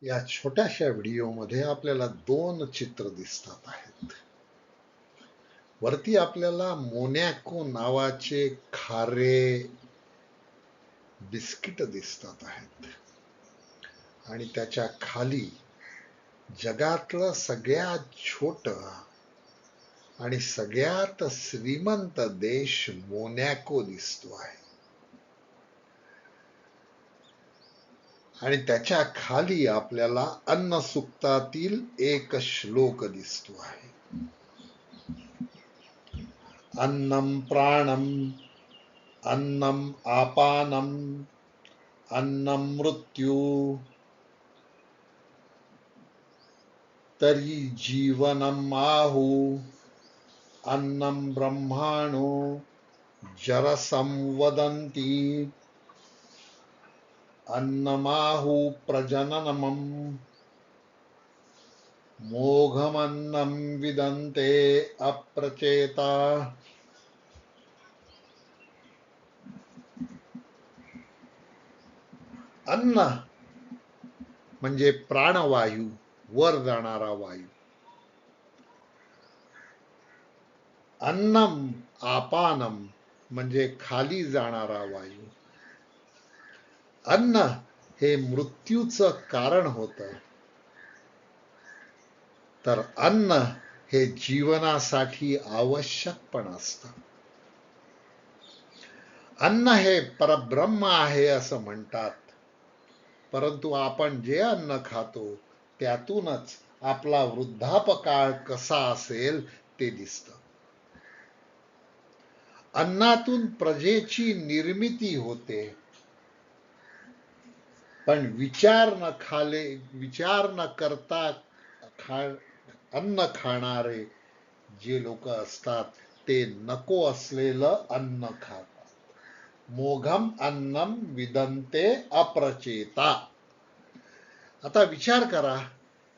या छोट्याशा व्हिडिओमध्ये आपल्याला दोन चित्र दिसतात आहेत. वरती आपल्याला मोनॅको नावाचे खारे बिस्किट दिसतात आहेत आणि त्याच्या खाली जगातलं सगळ्यात छोट आणि सगळ्यात श्रीमंत देश मोनॅको दिसतो आहे आणि त्याच्या खाली आपल्याला अन्न सुक्तातील एक श्लोक दिसतो आहे. अन्नम प्राणम अन्नम आपानम अन्नम मृत्यू तरी जीवनम आहु अन्नम ब्रह्माणो जरसं वदन्ति अन्नमाहु प्रजननमं मोघमन्नं विदन्ते अप्रचेता. अन्न म्हणजे प्राणवायू, वर जाणारा वायू. अन्नम आपानम म्हणजे खाली जाणारा वायू. अन्न हे मृत्यूचं कारण होतं, तर अन्न हे जीवनासाठी आवश्यक पण असतं. अन्न हे परब्रह्म आहे असं म्हणतात, परंतु आपण जे अन्न खातो त्यातूनच आपला वृद्धापकाळ कसा असेल ते दिसतं. अन्नातून प्रजेची निर्मिती होते, पण विचार न करता अन्न खाणारे जे लोक असतात ते नको असलेलं अन्न खातात. मोघम अन्नम विदन्ते अप्रचेता. आता विचार करा,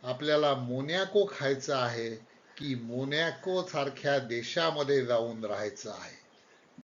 आपल्याला मोनॅको खायचं आहे की मोनॅको सारख्या देशामध्ये जाऊन राहायचं आहे.